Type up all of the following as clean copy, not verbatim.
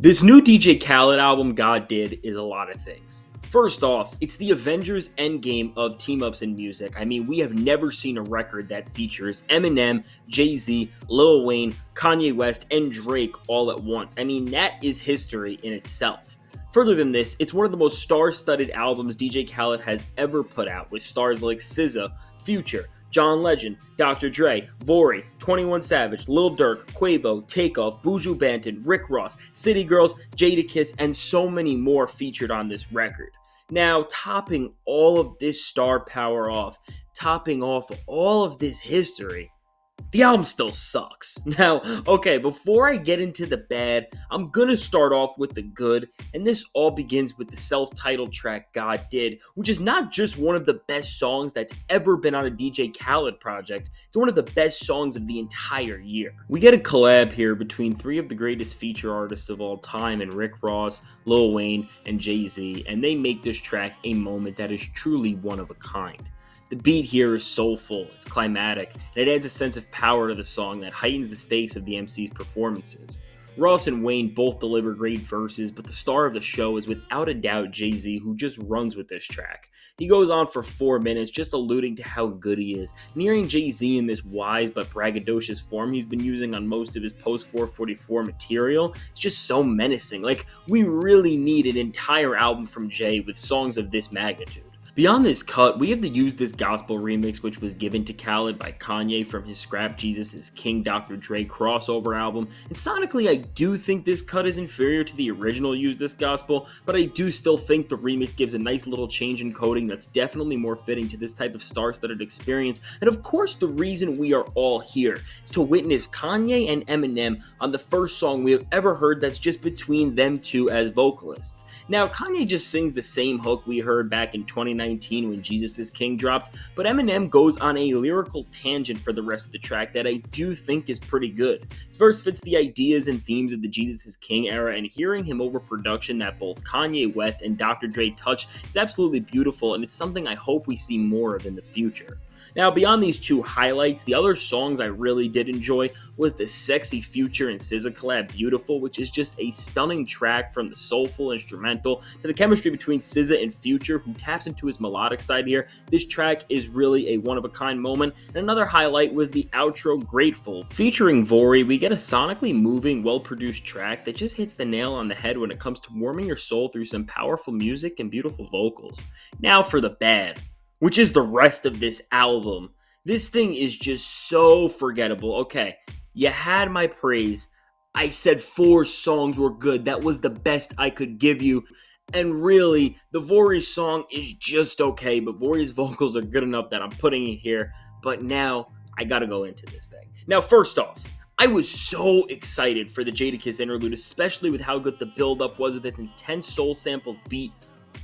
This new DJ Khaled album, God Did, is a lot of things. First off, it's the Avengers Endgame of team-ups in music. I mean, we have never seen a record that features Eminem, Jay-Z, Lil Wayne, Kanye West, and Drake all at once. I mean, that is history in itself. Further than this, it's one of the most star-studded albums DJ Khaled has ever put out, with stars like SZA, Future, John Legend, Dr. Dre, Vori, 21 Savage, Lil Durk, Quavo, Takeoff, Buju Banton, Rick Ross, City Girls, Jadakiss, and so many more featured on this record. Now, topping all of this star power off, topping off all of this history, the album still sucks. Now, okay, before I get into the bad, I'm gonna start off with the good, and this all begins with the self-titled track God Did, which is not just one of the best songs that's ever been on a DJ Khaled project, it's one of the best songs of the entire year. We get a collab here between three of the greatest feature artists of all time in Rick Ross, Lil Wayne, and Jay-Z, and they make this track a moment that is truly one of a kind. The beat here is soulful, it's climatic, and it adds a sense of power to the song that heightens the stakes of the MC's performances. Ross and Wayne both deliver great verses, but the star of the show is without a doubt Jay-Z, who just runs with this track. He goes on for 4 minutes, just alluding to how good he is, and hearing Jay-Z in this wise but braggadocious form he's been using on most of his post-444 material, it's just so menacing. Like, we really need an entire album from Jay with songs of this magnitude. Beyond this cut, we have the Use This Gospel remix, which was given to Khaled by Kanye from his Scrap Jesus is King Dr. Dre crossover album, and sonically I do think this cut is inferior to the original Use This Gospel, but I do still think the remix gives a nice little change in coding that's definitely more fitting to this type of star-studded experience, and of course the reason we are all here is to witness Kanye and Eminem on the first song we have ever heard that's just between them two as vocalists. Now, Kanye just sings the same hook we heard back in 2019 when Jesus is King dropped, but Eminem goes on a lyrical tangent for the rest of the track that I do think is pretty good. His verse fits the ideas and themes of the Jesus is King era, and hearing him over production that both Kanye West and Dr. Dre touch is absolutely beautiful, and it's something I hope we see more of in the future. Now, beyond these two highlights, the other songs I really did enjoy was the sexy Future and SZA collab Beautiful, which is just a stunning track from the soulful instrumental to the chemistry between SZA and Future, who taps into his melodic side here. This track is really a one-of-a-kind moment. And another highlight was the outro Grateful. Featuring Vori, we get a sonically moving, well-produced track that just hits the nail on the head when it comes to warming your soul through some powerful music and beautiful vocals. Now for the bad, which is the rest of this album. This thing is just so forgettable. Okay, you had my praise. I said 4 songs were good. That was the best I could give you. And really, the Vori song is just okay, but Vori's vocals are good enough that I'm putting it here. But now, I gotta go into this thing. Now, first off, I was so excited for the Jadakiss interlude, especially with how good the build-up was with its intense soul-sampled beat.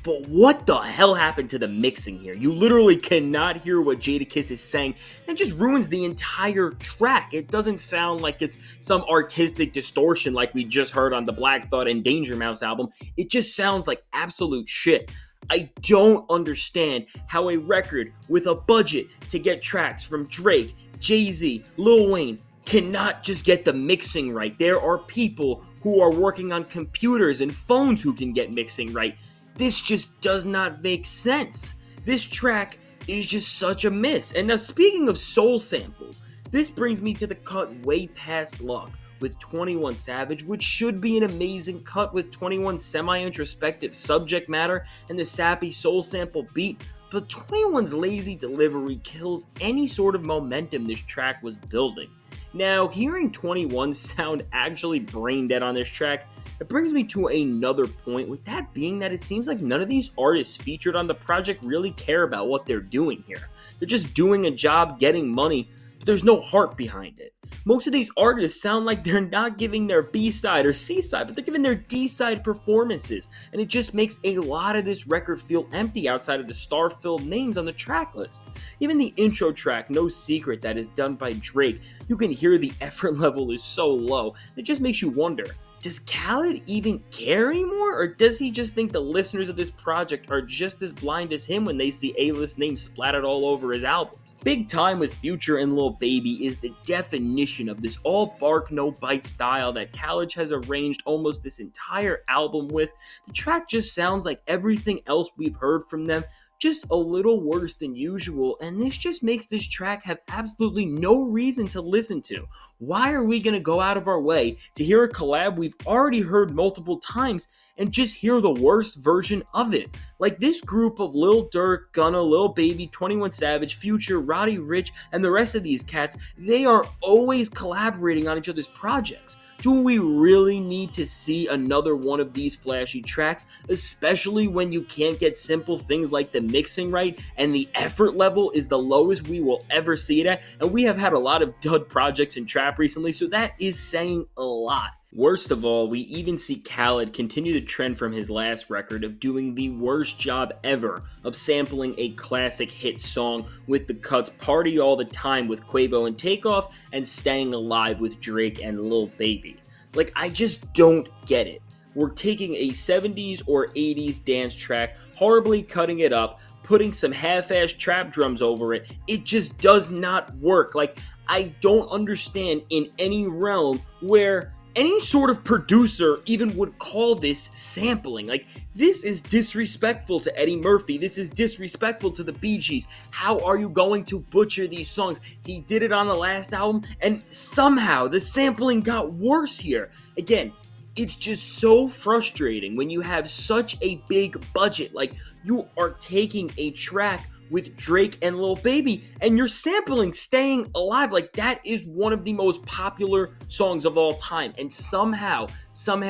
But what the hell happened to the mixing here? You literally cannot hear what Jadakiss is saying, and it just ruins the entire track. It doesn't sound like it's some artistic distortion like we just heard on the Black Thought and Danger Mouse album. It just sounds like absolute shit. I don't understand how a record with a budget to get tracks from Drake, Jay-Z, Lil Wayne cannot just get the mixing right. There are people who are working on computers and phones who can get mixing right. This just does not make sense. This track is just such a miss. And now, speaking of soul samples, this brings me to the cut Way Past Luck with 21 Savage, which should be an amazing cut with 21's semi-introspective subject matter and the sappy soul sample beat, but 21's lazy delivery kills any sort of momentum this track was building. Now, hearing 21 sound actually brain dead on this track, it brings me to another point, with that being that it seems like none of these artists featured on the project really care about what they're doing here. They're just doing a job, getting money, but there's no heart behind it. Most of these artists sound like they're not giving their B-side or C-side, but they're giving their D-side performances, and it just makes a lot of this record feel empty outside of the star-filled names on the track list. Even the intro track, No Secret, that is done by Drake, you can hear the effort level is so low, it just makes you wonder, does Khaled even care anymore? Or does he just think the listeners of this project are just as blind as him when they see A-list names splattered all over his albums? Big Time with Future and Lil Baby is the definition of this all bark no bite style that Khaled has arranged almost this entire album with. The track just sounds like everything else we've heard from them, just a little worse than usual, and this just makes this track have absolutely no reason to listen to. Why are we going to go out of our way to hear a collab we've already heard multiple times and just hear the worst version of it? Like, this group of Lil Durk, Gunna, Lil Baby, 21 Savage, Future, Roddy Ricch, and the rest of these cats, they are always collaborating on each other's projects. Do we really need to see another one of these flashy tracks, especially when you can't get simple things like the mixing right and the effort level is the lowest we will ever see it at? And we have had a lot of dud projects in trap recently, so that is saying a lot. Worst of all, we even see Khaled continue the trend from his last record of doing the worst job ever of sampling a classic hit song with the cuts Party All the Time with Quavo and Takeoff and Staying Alive with Drake and Lil Baby. Like, I just don't get it. We're taking a 70s or 80s dance track, horribly cutting it up, putting some half-assed trap drums over it. It just does not work. Like, I don't understand in any realm where any sort of producer even would call this sampling. Like, this is disrespectful to Eddie Murphy. This is disrespectful to the Bee Gees. How are you going to butcher these songs? He did it on the last album, and somehow the sampling got worse here. Again, it's just so frustrating when you have such a big budget. Like, you are taking a track with Drake and Lil Baby, and you're sampling Staying Alive. Like, that is one of the most popular songs of all time, and somehow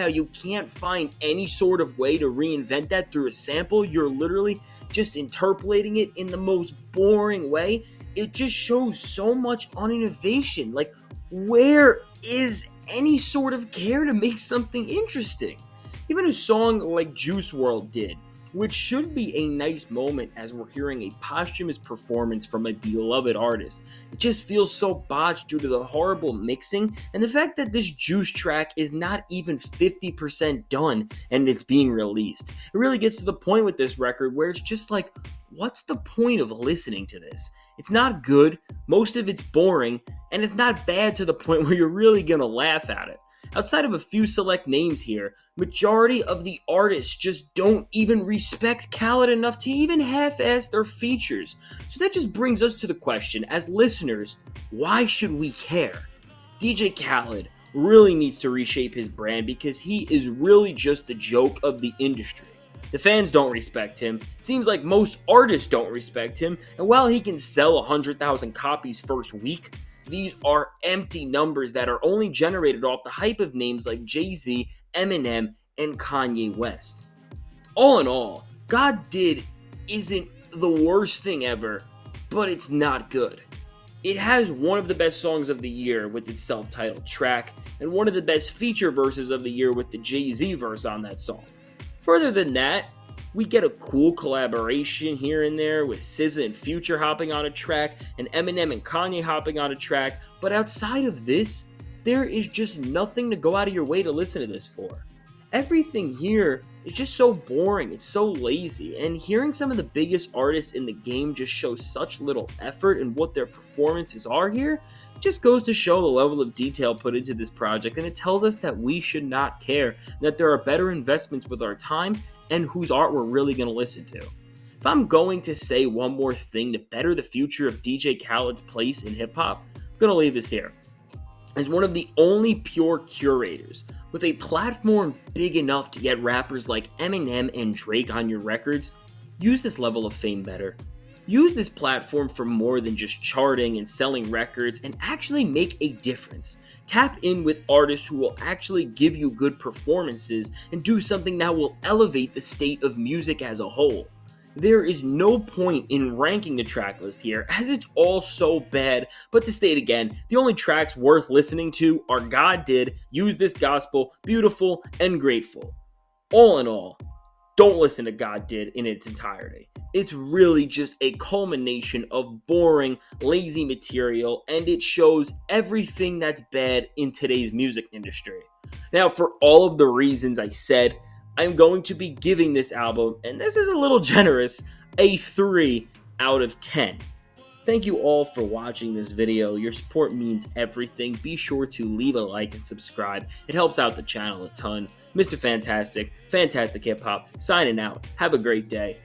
you can't find any sort of way to reinvent that through a sample. You're literally just interpolating it in the most boring way. It just shows so much uninnovation. Like, where is any sort of care to make something interesting? Even a song like Juice WRLD did, which should be a nice moment as we're hearing a posthumous performance from a beloved artist. It just feels so botched due to the horrible mixing and the fact that this Juice track is not even 50% done and it's being released. It really gets to the point with this record where it's just like, what's the point of listening to this? It's not good, most of it's boring, and it's not bad to the point where you're really gonna laugh at it. Outside of a few select names here, majority of the artists just don't even respect Khaled enough to even half-ass their features. So that just brings us to the question, as listeners, why should we care? DJ Khaled really needs to reshape his brand because he is really just the joke of the industry. The fans don't respect him. It seems like most artists don't respect him, and while he can sell 100,000 copies first week, these are empty numbers that are only generated off the hype of names like Jay-Z, Eminem, and Kanye West. All in all, God Did isn't the worst thing ever, but it's not good. It has one of the best songs of the year with its self-titled track, and one of the best feature verses of the year with the Jay-Z verse on that song. Further than that, we get a cool collaboration here and there with SZA and Future hopping on a track and Eminem and Kanye hopping on a track, but outside of this, there is just nothing to go out of your way to listen to this for. Everything here is just so boring, it's so lazy, and hearing some of the biggest artists in the game just show such little effort in what their performances are here, just goes to show the level of detail put into this project, and it tells us that we should not care, that there are better investments with our time and whose art we're really going to listen to. If I'm going to say one more thing to better the future of DJ Khaled's place in hip-hop, I'm going to leave this here. As one of the only pure curators, with a platform big enough to get rappers like Eminem and Drake on your records, use this level of fame better. Use this platform for more than just charting and selling records and actually make a difference. Tap in with artists who will actually give you good performances and do something that will elevate the state of music as a whole. There is no point in ranking the track list here as it's all so bad, but to state again, the only tracks worth listening to are God Did, Use This Gospel, Beautiful, and Grateful. All in all, don't listen to God Did in its entirety. It's really just a culmination of boring, lazy material, and it shows everything that's bad in today's music industry. Now, for all of the reasons I said, I'm going to be giving this album, and this is a little generous, a 3 out of 10. Thank you all for watching this video. Your support means everything. Be sure to leave a like and subscribe. It helps out the channel a ton. Mr. Fantastic, Fantastic Hip Hop, signing out. Have a great day.